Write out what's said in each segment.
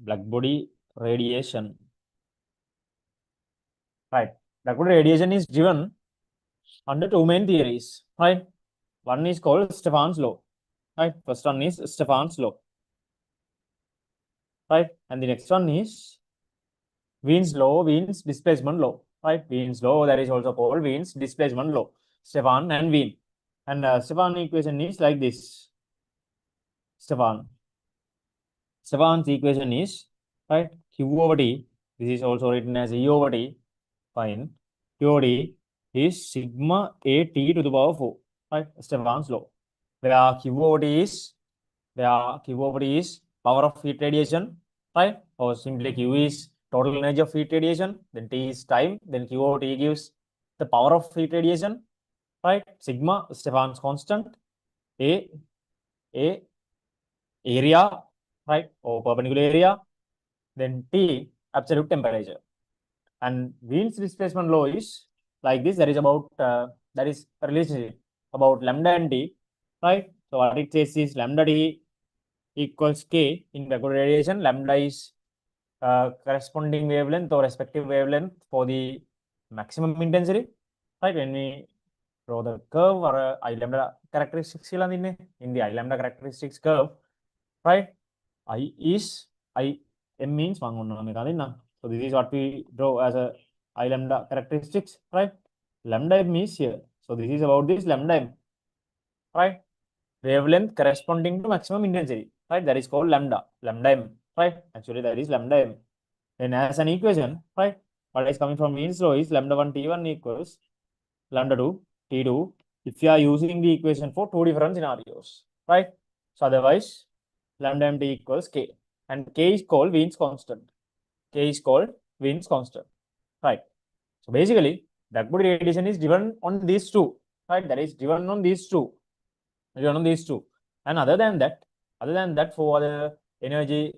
black body radiation. Right. Black body radiation is given under two main theories. Right. One is called Stefan's law. Right. First one is Stefan's law. Right. And the next one is Wien's law, Wien's displacement law. Right. Wien's law, that is also called Wien's displacement law. Stefan and Wien. And Stefan equation is like this. Stefan's equation is, right, Q over T. This is also written as E over T. Fine. Q over T is sigma A T to the power 4. Right. Stefan's law. Where Q over T is power of heat radiation. Right. Or simply Q is total energy of heat radiation. Then T is time. Then Q over T gives the power of heat radiation. Right. Sigma, Stefan's constant. A area, right, or perpendicular area, then T, absolute temperature. And Wien's displacement law is like this. That is about that is a relationship about lambda and T, right? So what it says is lambda T equals K in backward radiation. Lambda is corresponding wavelength or respective wavelength for the maximum intensity, right? When we draw the curve or I lambda characteristics in the I lambda characteristics curve, right? I is I M means so this is what we draw as a I lambda characteristics, right? Lambda M is here. So this is about this lambda M, right? Wavelength corresponding to maximum intensity, right? That is called lambda M, right? Actually, that is lambda M. Then as an equation, right? What is coming from Wien's law is lambda 1 T1 equals lambda 2 T2 if you are using the equation for two different scenarios, right? So otherwise, lambda mt equals K, and K is called Wien's constant. K is called Wien's constant, right? So basically, black body radiation is given on these two, right? That is given on these two, And other than that, for the energy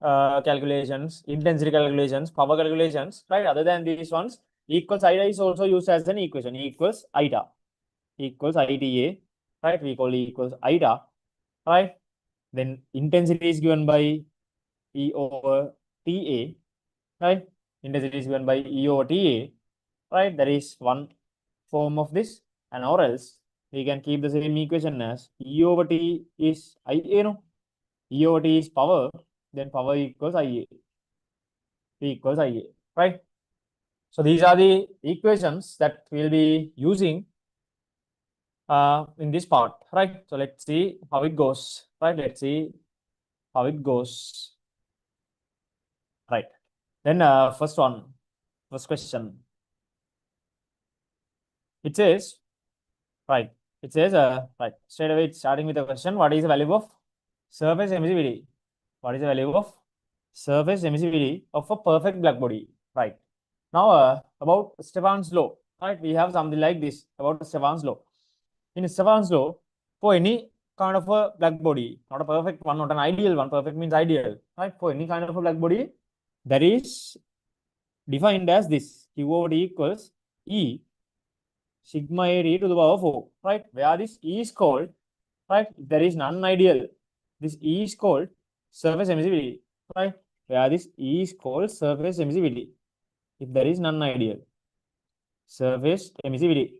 calculations, intensity calculations, power calculations, right? Other than these ones, equals ida is also used as an equation. E equals ida equals ita, right? We call E equals ida, right? Then intensity is given by E over TA, right? Intensity is given by E over TA, right? That is one form of this, and or else we can keep the same equation as E over T is IA, no? E over T is power, then power equals IA. P equals IA, right? So these are the equations that we'll be using in this part, right? So let's see how it goes, right? Let's see how it goes, right? Then first question. It says, right? It says, right, straight away it's starting with a question. What is the value of surface emissivity? What is the value of surface emissivity of a perfect black body, right? Now, about Stefan's law, right? We have something like this about Stefan's law. In Stefan's law, for any kind of a black body, not a perfect one, not an ideal one, perfect means ideal, right? For any kind of a black body, that is defined as this, Q over T equals E sigma A T to the power 4, right? Where this E is called, right? If there is none ideal, this E is called surface emissivity, right? Where this E is called surface emissivity. If there is none ideal, surface emissivity.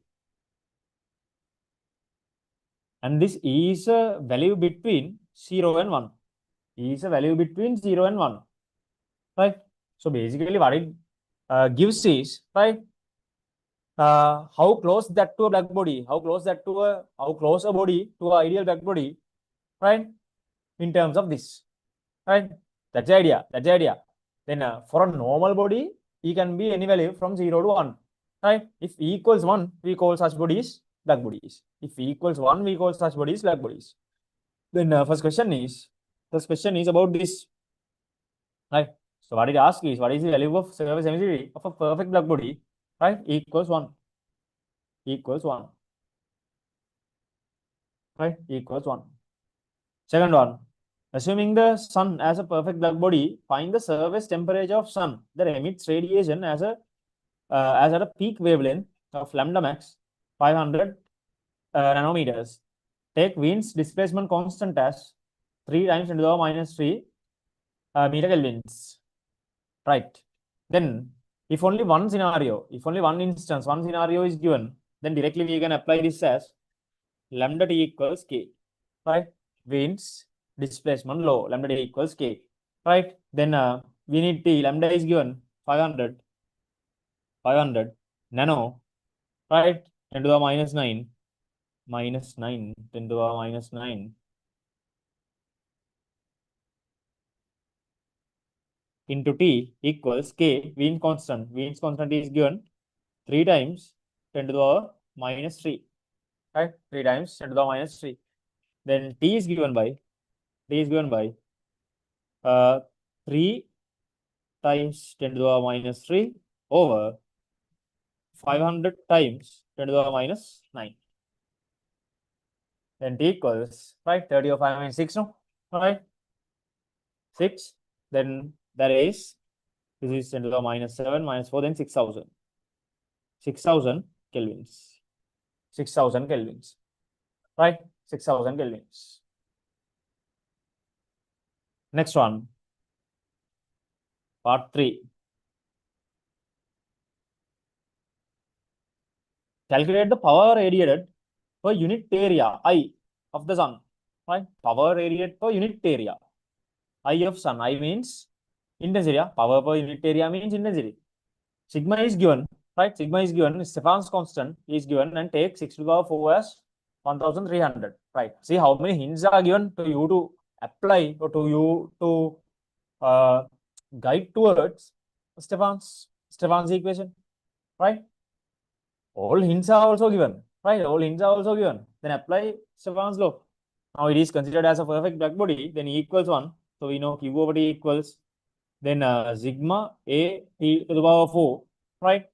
And this E is a value between 0 and 1. E is a value between 0 and 1, right? So basically what it gives is, right, how close that to a black body, how close a body to an ideal black body, right, in terms of this, right? That's the idea. Then for a normal body, E can be any value from 0 to 1, right? If E equals 1, we call such bodies black bodies. If E equals 1, we call such bodies black bodies. Then first question is about this, right? So what it asks is, what is the value of surface emissivity of a perfect black body, right? E equals 1. Right? E equals 1. Second one, assuming the sun as a perfect black body, find the surface temperature of sun that emits radiation as at a peak wavelength of lambda max 500 . Take Wien's displacement constant as 3 times 10 to the power minus 3 meter kelvins, right? Then if only one scenario, if only one instance, one scenario is given, then directly we can apply this as lambda t equals k, right? Wiens displacement law, lambda t equals k, right? Then we need t, lambda is given 500 nano, right? 10 to the minus 9, 10 to the minus 9 into t equals k, Wiens constant. Wiens constant is given 3 times 10 to the minus 3, right? 3 times 10 to the minus 3. Then t is given by 3 times 10 to the minus 3 over 500 times 10 to the minus 9. Then t equals, right? 30 over 5 minus 6, no? Right? 6. Then that is, this is 10 to the minus 7 minus 4, then 6,000. 6,000 kelvins. 6,000 kelvins. Right? 6,000 kelvins. Next one. Part 3. Calculate the power radiated per unit area, I, of the sun. Right? Power radiated per unit area. I of sun. I means intensity. Power per unit area means intensity. Sigma is given, right? Sigma is given. Stefan's constant is given, and take 6 to the power 4 as 1,300. Right? See how many hints are given to you to apply or to you to guide towards Stefan's equation. Right? All hints are also given. Right? All hints are also given. Then apply Stefan's law. Now it is considered as a perfect black body. Then E equals 1. So we know Q over T equals then sigma A T to the power 4, right?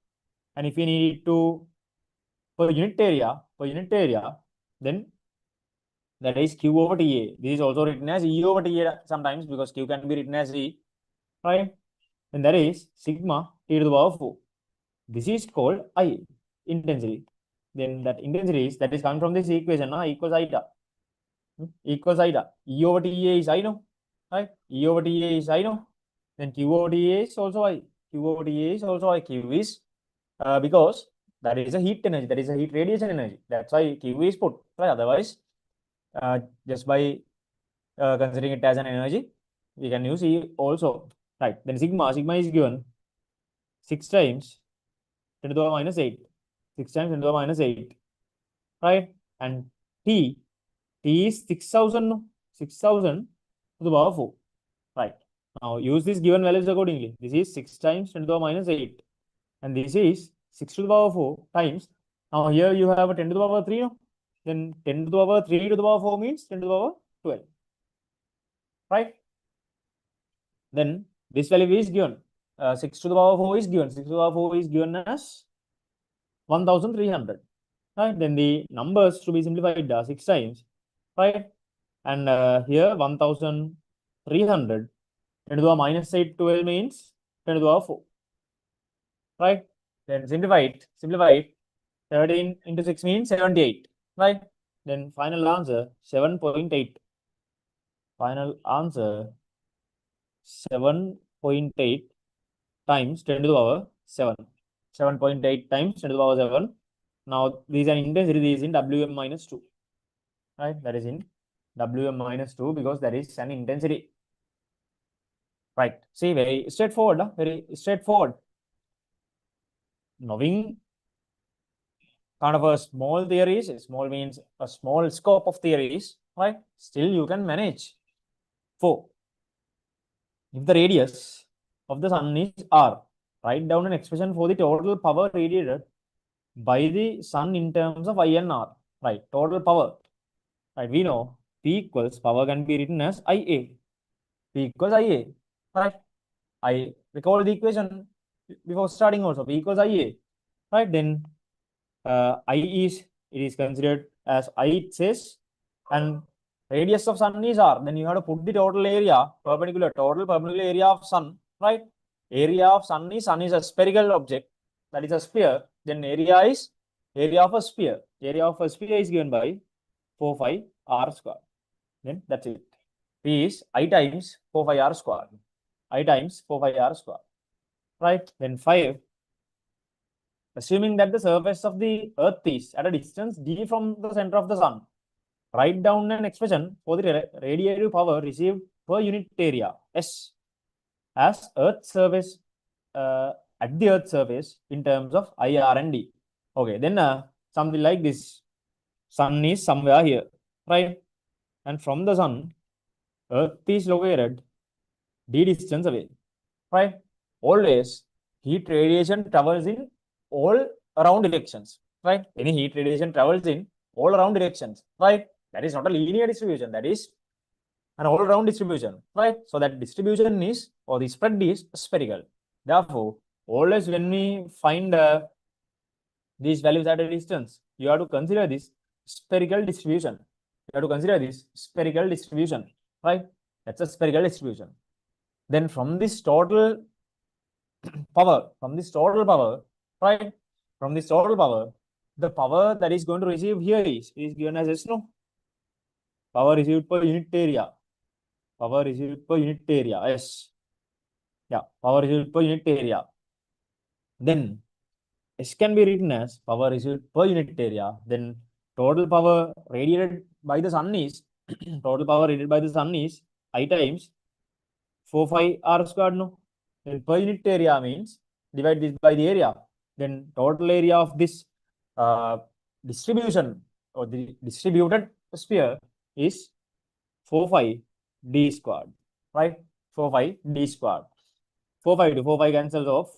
And if we need to per unit area, then that is Q over TA. This is also written as E over TA sometimes because Q can be written as E, right? And that is sigma T to the power 4. This is called I, intensity. Then that intensity is, that is coming from this equation, equals ida. Equals ida. E over TA is I, know, right? E over TA is I, know. Then Q over TA is also I. Q over TA is also I. Q is because that is a heat energy, that is a heat radiation energy. That's why Q is put, right? Otherwise, just by considering it as an energy, we can use E also, right? Then sigma is given 6 times 10 to the power minus 8. 6 times 10 to the power minus 8, right? And T is 6,000, 6,000 to the power 4, right? Now use these given values accordingly. This is 6 times 10 to the power minus 8. And this is 6 to the power 4 times. Now here you have a 10 to the power 3, no? Then 10 to the power 3 to the power 4 means 10 to the power 12, right? Then this value is given. 6 to the power 4 is given. 6 to the power 4 is given as 1,300, right? Then the numbers to be simplified 6 times, right? And here 1,300 10 to the power minus 8 12 means 10 to the power 4, right? Then simplify it. 13 into 6 means 78, right? Then final answer 7.8. Final answer 7.8 times 10 to the power 7. 7.8 times 10 to the power 7. Now these are intensity, this is in Wm minus 2, right? That is in Wm minus 2 because that is an intensity, right? See, very straightforward, very straightforward. Knowing kind of a small theories, small means a small scope of theories, right? Still you can manage. 4. If the radius of the sun is r, write down an expression for the total power radiated by the sun in terms of I and r, right? Total power, right? We know P equals, power can be written as IA. P equals IA, right? I recall the equation before starting also. P equals IA, right? Then I is, it is considered as I, it says, and radius of sun is r. Then you have to put the total area, total perpendicular area of sun, right? Area of sun is a spherical object, that is a sphere. Then area is area of a sphere. Area of a sphere is given by 4 pi r square. Then that's it. P is I times 4 pi r square. I times 4 pi r square. Right? Then 5, assuming that the surface of the Earth is at a distance d from the center of the sun, write down an expression for the radiative power received per unit area S as Earth's surface at the Earth's surface in terms of I, R, and D. Okay, then something like this. Sun is somewhere here, right? And from the sun, Earth is located d distance away, right? Always heat radiation travels in all around directions, right? Any heat radiation travels in all around directions, right? That is not a linear distribution, that is an all around distribution, right? So that distribution is, or the spread is spherical. Therefore, always when we find these values at a distance, you have to consider this spherical distribution. You have to consider this spherical distribution, right? That's a spherical distribution. Then from this total power, right? From this total power, the power that is going to receive here is given as S, no? Power received per unit area. Power received per unit area, S. Yeah, power received per unit area. Then S can be written as power received per unit area. Then total power radiated by the sun is total power radiated by the sun is I times 4 pi r squared, no? Then per unit area means divide this by the area. Then total area of this distribution or the distributed sphere is 4 pi d squared, right? 4 pi d squared. 4 pi to 4 pi cancels off.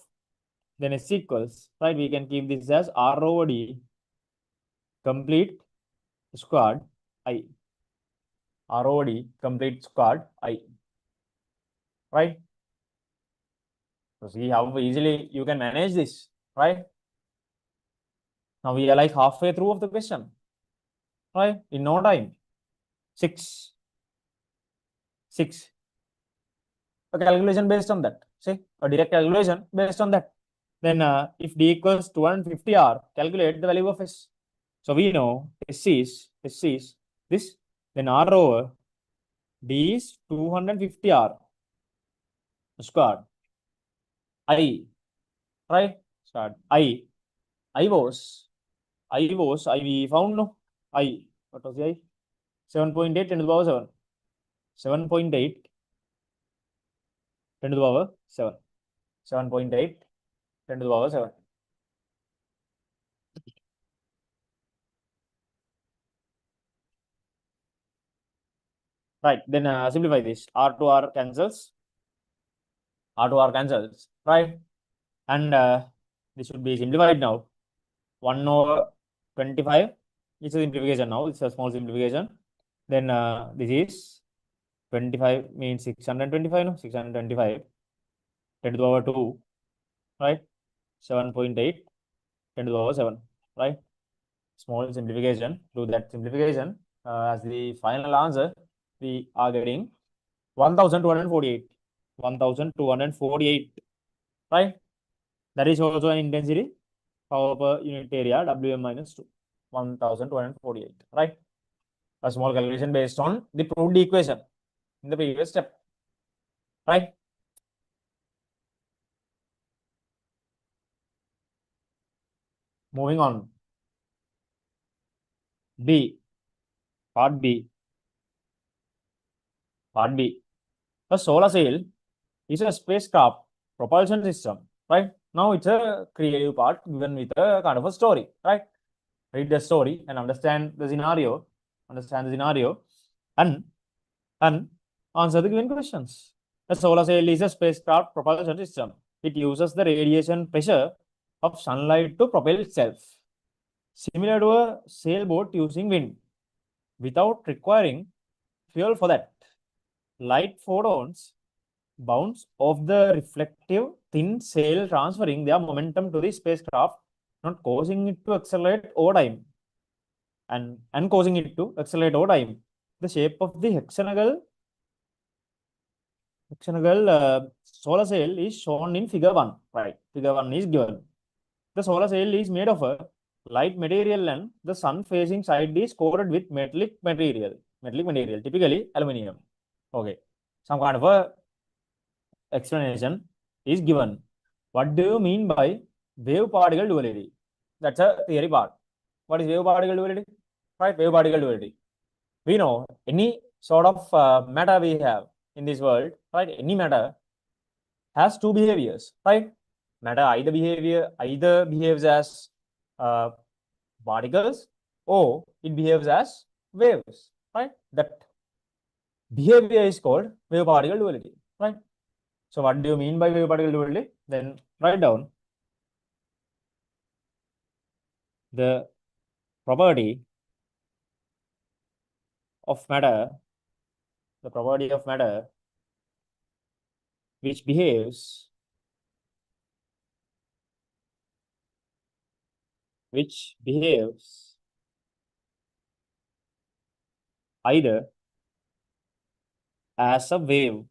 Then S equals, right? We can keep this as R over D complete squared I. R over D complete squared I. Right? So see how easily you can manage this, right? Now we are like halfway through of the question, right? In no time. 6. A calculation based on that. See, a direct calculation based on that. Then if D equals 250 R, calculate the value of S. So we know S is this. Then R over D is 250 R squared. I, right? Start. I we found, no? What was the I? 7.8 10 to the power 7. 7.8 10 to the power 7. 7.8 10 to the power 7. Right, then simplify this. R to R cancels. Right? And this should be simplified now. 1 over 25. It's a simplification now. It's a small simplification. Then this is 25 means 625, no? 625 10 to the power 2, right? 7.8 10 to the power 7, right? Small simplification. Do that simplification as the final answer. We are getting 1248. 1248, right? That is also an intensity power per unit area, Wm minus 2. 1248, right? A small calculation based on the proved equation in the previous step, right? Moving on. B. Part B. A solar sail is a spacecraft propulsion system, right? Now it's a creative part given with a kind of a story, right? Read the story and understand the scenario, and answer the given questions. A solar sail is a spacecraft propulsion system. It uses the radiation pressure of sunlight to propel itself, similar to a sailboat using wind, without requiring fuel for that. Light photons bounce off the reflective thin sail, transferring their momentum to the spacecraft, not causing it to accelerate over time. And causing it to accelerate over time. The shape of the hexagonal solar sail is shown in figure 1, right? Figure 1 is given. The solar sail is made of a light material and the sun facing side is coated with metallic material, typically aluminium. Okay, some kind of a explanation is given. What do you mean by wave particle duality? That's a theory part. What is wave particle duality? Right, wave particle duality. We know any sort of matter we have in this world, right? Any matter has two behaviors, right? Matter either behaves as uh, particles or it behaves as waves, right? That behavior is called wave particle duality, right? So what do you mean by wave particle duality? Then write down the property of matter, the property of matter which behaves either as a wave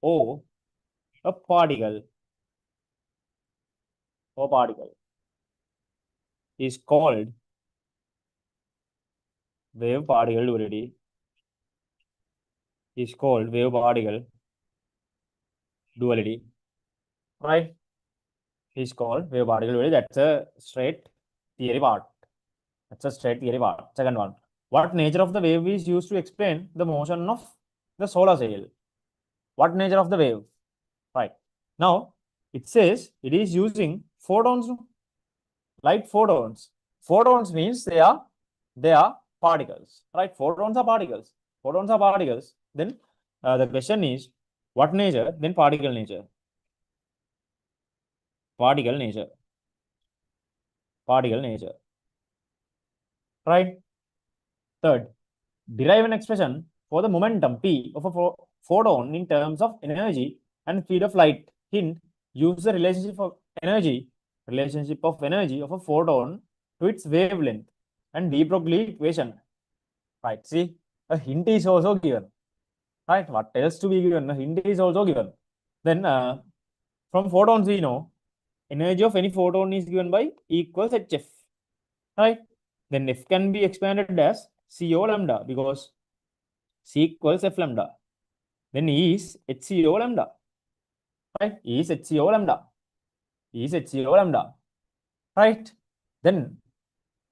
or a particle is called wave particle duality is called wave particle duality, right? Is called wave particle duality. That's a straight theory part. That's a straight theory part. Second one. What nature of the wave is used to explain the motion of the solar sail? What nature of the wave? Right. Now, it says it is using photons, light photons. Photons means they are particles, right? Photons are particles. Photons are particles. Then the question is what nature? Then particle nature. Particle nature. Particle nature. Right. Third, derive an expression for the momentum P of a photon in terms of energy and speed of light. Hint, use the relationship of energy of a photon to its wavelength and de Broglie equation. Right, see, a hint is also given. Right, what else to be given? A hint is also given. Then from photons we know energy of any photon is given by E equals hf. Right, then F can be expanded as CO lambda because C equals F lambda. Then E is HCO lambda. Right? E is HCO lambda. E is HCO lambda. Right? Then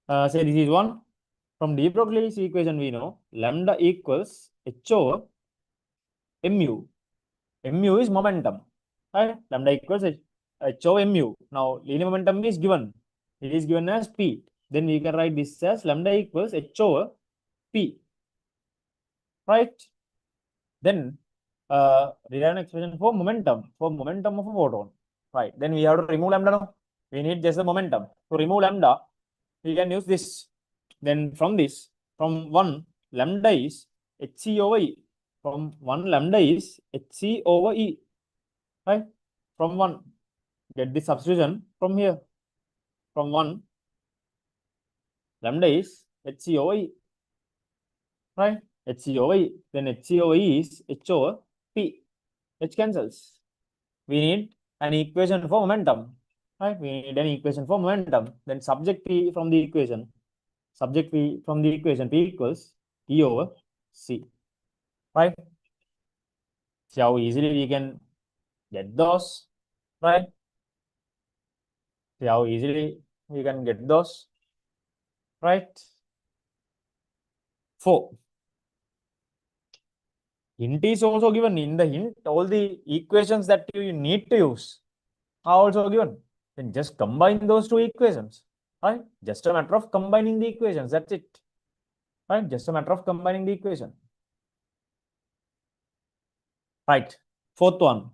say this is one. From de Broglie's equation we know lambda equals H over mu. Mu is momentum. Right? Lambda equals H over mu. Now linear momentum is given. It is given as P. Then we can write this as lambda equals H over P. Right? Then derive an expression for momentum of a photon. Right. Then we have to remove lambda now. We need just the momentum. To remove lambda, we can use this. Then from this, from 1, lambda is hc over e. From 1, lambda is hc over e. Right? From 1, get the substitution from here. From 1, lambda is hc over e. Right? hc over e. Then hc over e is h over p. H cancels. We need an equation for momentum. Right? We need an equation for momentum. Then subject P from the equation. Subject P from the equation. P equals E over C. Right? See how easily we can get those. Right? See how easily we can get those. Right? 4. Hint is also given. In the hint, all the equations that you need to use are also given. Then just combine those two equations. Right? Just a matter of combining the equations. That's it. Right? Just a matter of combining the equation. Right. Fourth one.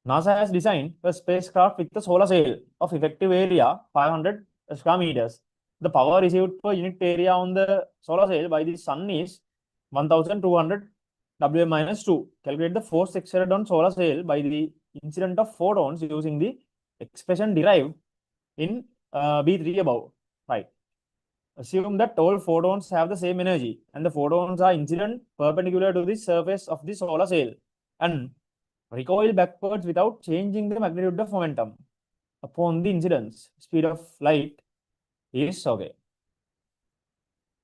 NASA has designed a spacecraft with a solar sail of effective area 500 square meters. The power received per unit area on the solar sail by the sun is 1200 W minus 2. Calculate the force exerted on solar sail by the incident of photons using the expression derived in B3 above. Right. Assume that all photons have the same energy and the photons are incident perpendicular to the surface of the solar sail and recoil backwards without changing the magnitude of momentum upon the incidence. Speed of light is okay.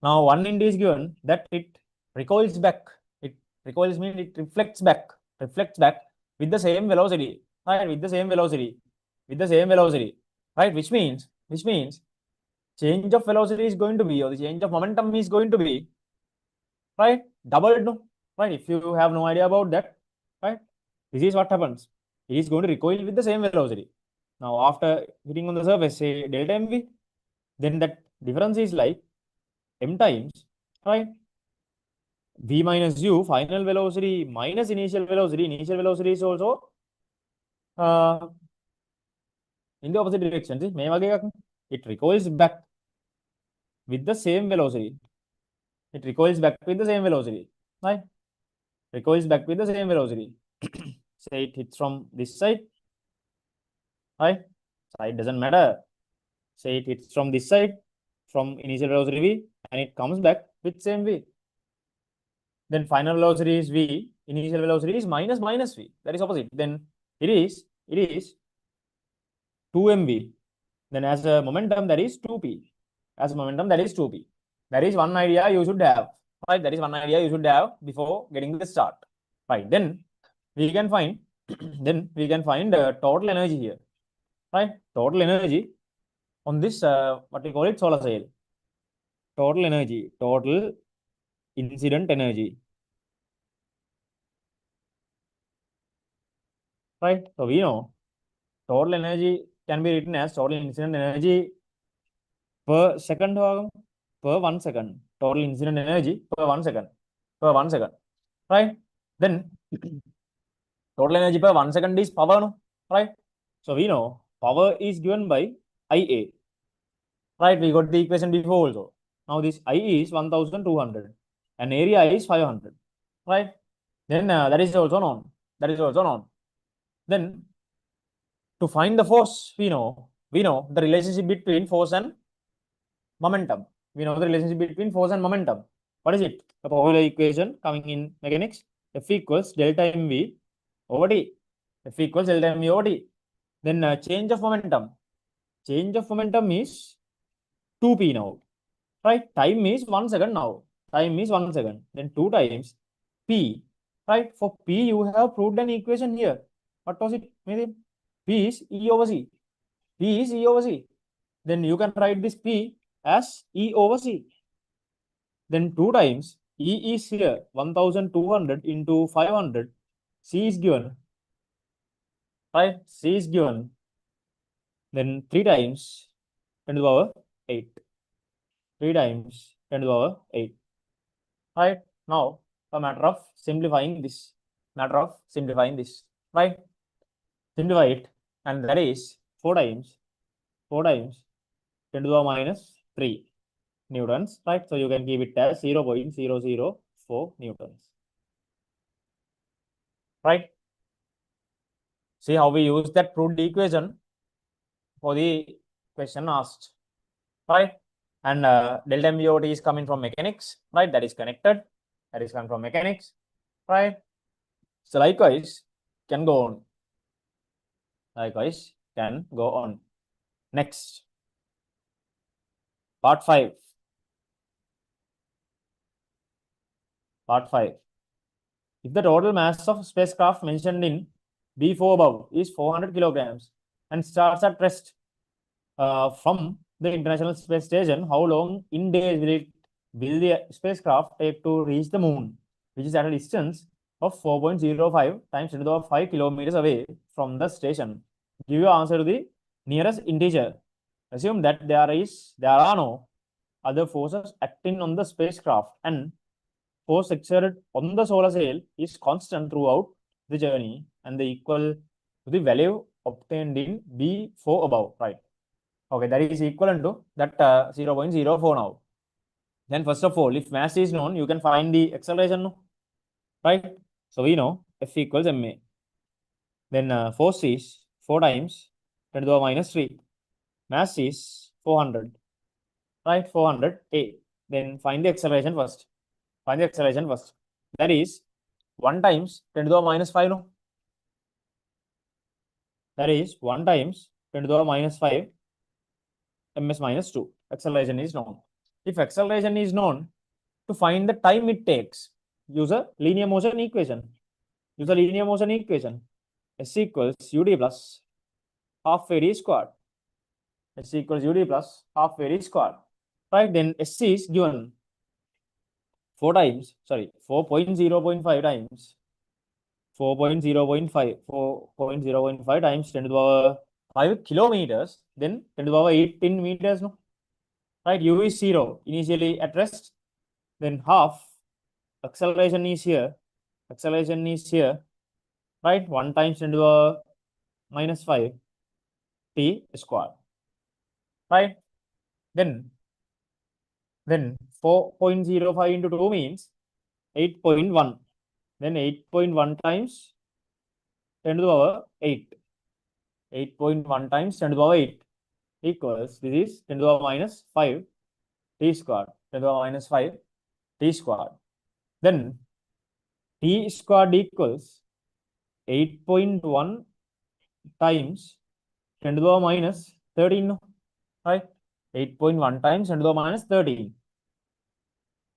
Now one hint is given that it recoils back. It recoils means it reflects back. with the same velocity, right? With the same velocity, with the same velocity, right? Which means change of velocity is going to be, or the change of momentum is going to be, right? Doubled, no? Right? If you have no idea about that, right? This is what happens. It is going to recoil with the same velocity. Now, after hitting on the surface, say delta mv, then that difference is like m times, right? V minus u, final velocity minus initial velocity. Initial velocity is also in the opposite direction. See, it recoils back with the same velocity. It recoils back with the same velocity, right? Recoils back with the same velocity. Say it hits from this side, right? Side doesn't matter. Say it hits from this side, from initial velocity v, and it comes back with same v. Then final velocity is v, initial velocity is minus v. That is opposite. Then it is 2mv. Then as a momentum, that is 2p. As a momentum, that is 2p. That is one idea you should have. Right? That is one idea you should have before getting the start. Right? Then we can find total energy here. Right? Total energy on this what we call it, solar cell. Total energy, total incident energy. Right? So we know total energy can be written as total incident energy per second, per 1 second. Total incident energy per 1 second. Per 1 second. Right? Then total energy per 1 second is power, no? Right? So we know power is given by IA. Right? We got the equation before also. Now this I is 1200 and area is 500. Right? Then that is also known. That is also known. Then to find the force, we know the relationship between force and momentum. We know the relationship between force and momentum. What is it? The popular equation coming in mechanics. F equals delta mv over t. F equals delta mv over t. Then change of momentum. Change of momentum is 2p now. Right? Time is 1 second now. Time is 1 second. Then 2 times p. Right? For p, you have proved an equation here. What was it? Maybe p is E over C. P is E over C. Then you can write this p as E over C. Then 2 times E is here 1200 into 500. C is given. Right? C is given. Then 3 times 10 to the power 8. 3 times 10 to the power 8. Right? Now, a matter of simplifying this. Right? Simplify it. And that is 4 times 10 to the power minus 3 newtons. Right? So you can keep it as 0.004 newtons. Right? See how we use that proved equation for the question asked. Right? And delta mvot is coming from mechanics, right? That is connected. That is coming from mechanics, right? So likewise, can go on. Likewise, can go on. Next, part 5. Part 5. If the total mass of spacecraft mentioned in B4 above is 400 kilograms and starts at rest from the International Space Station, how long in days will the spacecraft take to reach the moon, which is at a distance of 4.05 times 10 to the power 5 kilometers away from the station? Give your answer to the nearest integer. Assume that there are no other forces acting on the spacecraft and force exerted on the solar sail is constant throughout the journey and the equal to the value obtained in B4 above, right? Okay, that is equivalent to that 0.04 now. Then first of all, if mass is known, you can find the acceleration, no? Right? So we know F equals ma. Then force is 4 times 10 to the power minus 3. Mass is 400. Right? 400 A. Then find the acceleration first. That is 1 times 10 to the power minus 5, no? That is 1 times 10 to the power minus 5 ms minus 2. Acceleration is known. If acceleration is known, to find the time it takes, use a linear motion equation. S equals UD plus half AD squared. S equals UD plus half AD squared. Right, then S is given 4.0.5 times 4.0.5 times 10 to the power 5 kilometers, then 10 to the power 18 meters, no? Right, U is 0, initially at rest, then half, acceleration is here, right, 1 times 10 to the power minus 5 t squared, right? Then 4.05 into 2 means 8.1, then 8.1 times 10 to the power 8, 8.1 times 10 to the power 8 equals, this is 10 to the power minus 5 t squared, 10 to the power minus 5 t squared. Then t squared equals 8.1 times 10 to the power minus 13, right? 8.1 times 10 to the power minus 13.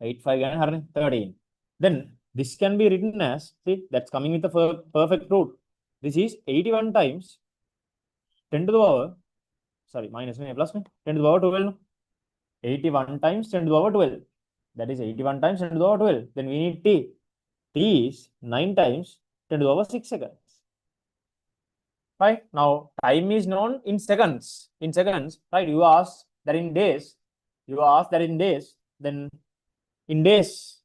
8.5 and 13. Then this can be written as, see, that's coming with the perfect root. This is 81 times 10 to the power, sorry, minus me, plus me, 10 to the power 12. 81 times 10 to the power 12. That is 81 times 10 to the power 12. Then we need t. T is 9 times 10 to the power 6 seconds. Right, now time is known in seconds. In seconds, right? You ask that in days. Then in days.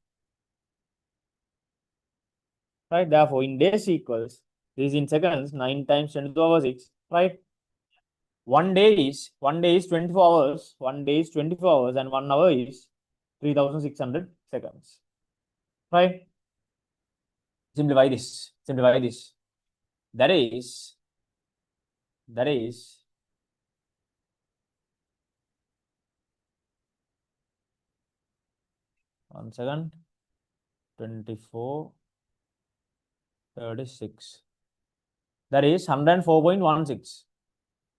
Right, therefore in days equals, this is in seconds, 9 times 10 to the power 6. Right, one day is 24 hours. 1 day is 24 hours, and 1 hour is 3600 seconds. Right, simplify this. That is 1 second, 24, 36. That is 104.16.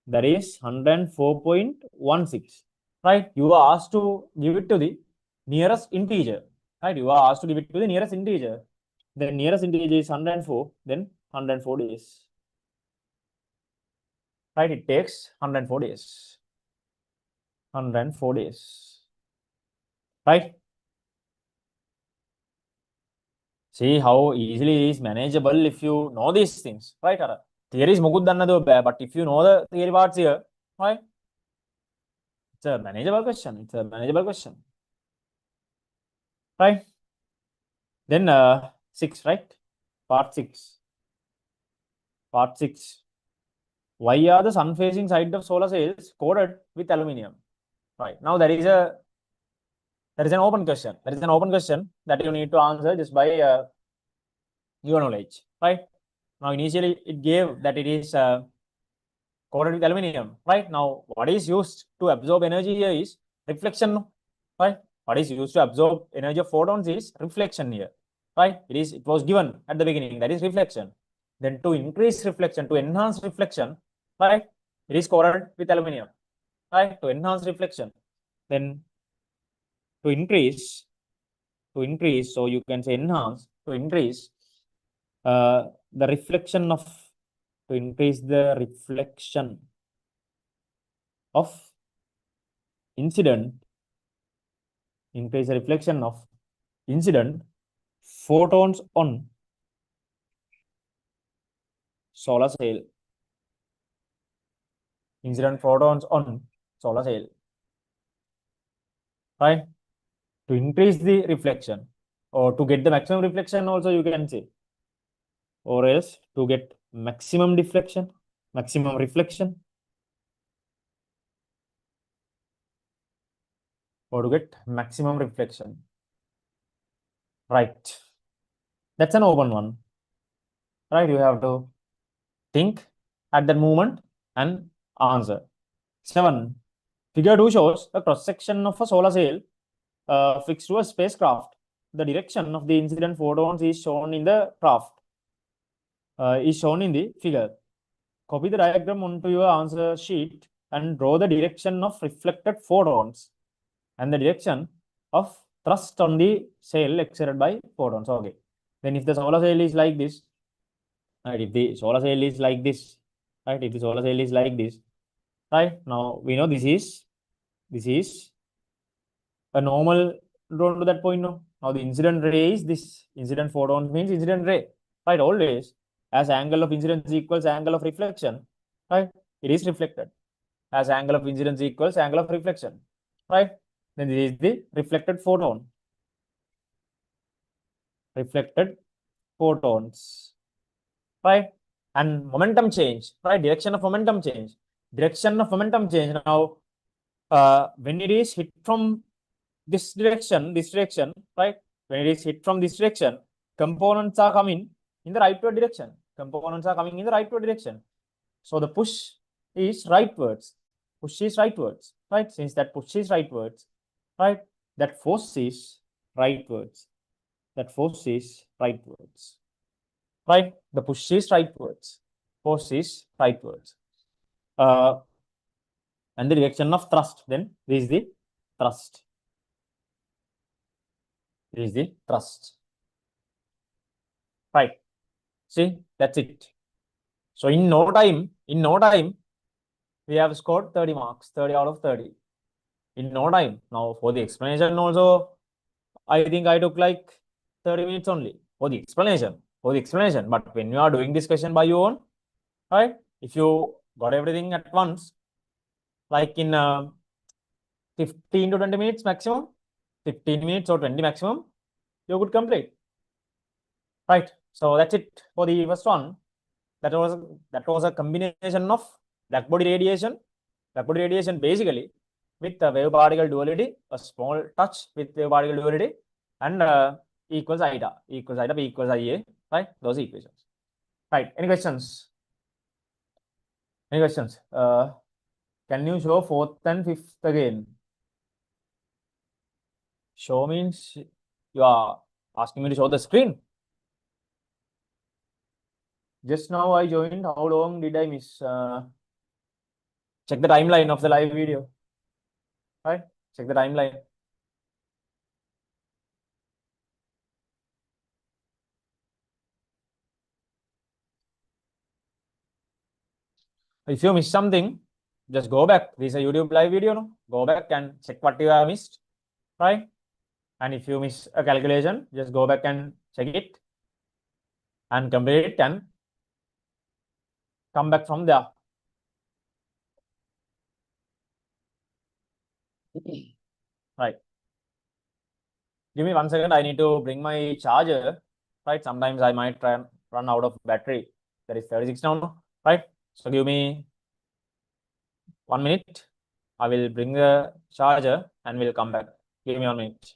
That is 104.16. Right, you are asked to give it to the nearest integer. Right, you are asked to give it to the nearest integer. The nearest integer is 104, then 104 days. Right, it takes 104 days. 104 days. Right, see how easily it is manageable if you know these things. Right, theory is mugud dannado, but if you know the theory parts here, right, it's a manageable question. Right, then 6, right, part 6. Why are the sun facing side of solar cells coated with aluminium? Right, now there is an open question. That you need to answer just by your knowledge. Right, now initially it gave that it is coated with aluminium. Right, now what is used to absorb energy here is reflection. Right, what is used to absorb energy of photons is reflection here. Right, it was given at the beginning, that is reflection. Then to increase reflection, to enhance reflection, right, it is coated with aluminium. Right, to enhance reflection. Then to increase, so you can say enhance, to increase the reflection of, incident, increase the reflection of incident photons on solar cell. Right, to increase the reflection, or to get the maximum reflection also you can say, or else to get maximum reflection, or to get maximum reflection. Right, that's an open one. Right, you have to think at that moment and answer. 7. Figure 2 shows a cross section of a solar cell fixed to a spacecraft. The direction of the incident photons is shown in the figure. Copy the diagram onto your answer sheet and draw the direction of reflected photons and the direction of thrust on the cell exerted by photons. Okay. Then if the solar cell is like this, Right? If the solar cell is like this, right? If the solar cell is like this, right? Now we know this is a normal drawn to that point now. Now the incident ray is this. Incident photon means incident ray, right? Always as angle of incidence equals angle of reflection, right? It is reflected as angle of incidence equals angle of reflection, right? Then this is the reflected photon, reflected photons, right? And momentum change, right? Direction of momentum change. Direction of momentum change. Now, when it is hit from this direction, right? When it is hit from this direction, components are coming in the rightward direction. Components are coming in the rightward direction. So the push is rightwards. Push is rightwards, right? Since that push is rightwards, right? That force is rightwards. That force is rightwards, right? The push is rightwards. Force is rightwards. And the direction of thrust, then this is the thrust. This is the thrust. Right. See, that's it. So in no time, we have scored 30 marks, 30 out of 30. In no time. Now for the explanation also, I think I took like 30 minutes only for the explanation. But when you are doing this question by your own, right? If you got everything at once, like in 15 to 20 minutes maximum, 15 minutes or 20 maximum, you could complete. Right. So that's it for the first one. That was a combination of black body radiation. Black body radiation basically with the wave particle duality, a small touch with wave particle duality, and equals ida, equals ida, b equals ia, right? Those equations. Right. Any questions? Any questions? Can you show fourth and fifth again? Show means you are asking me to show the screen. Just now I joined. How long did I miss? Check the timeline of the live video. Right? Check the timeline. If you miss something, just go back. This is a YouTube live video. No? Go back and check what you have missed. Right? And if you miss a calculation, just go back and check it and complete it and come back from there. Right. Give me 1 second. I need to bring my charger. Right. Sometimes I might run out of battery. That is 36 now. Right. So give me 1 minute. I will bring the charger and we'll come back. Give me 1 minute.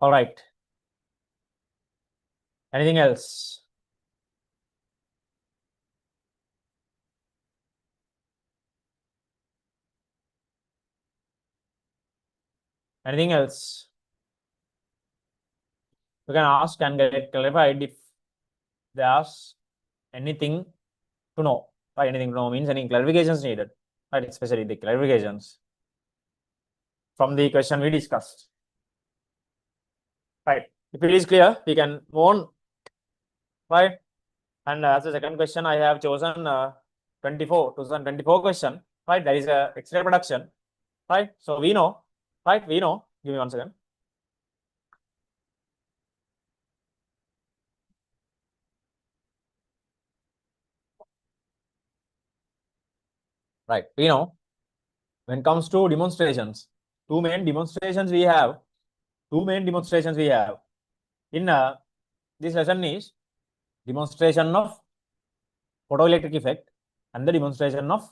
All right. Anything else? Anything else? You can ask and get it clarified if there's anything to know. Right? Anything to know means any clarifications needed. Right? Especially the clarifications from the question we discussed. Right. If it is clear, we can move on. Right. And as a second question, I have chosen 2024 question. Right. That is a X-ray production. Right. So we know. Right. We know. Give me 1 second. Right. We know when it comes to demonstrations, two main demonstrations we have. In this lesson is demonstration of photoelectric effect and the demonstration of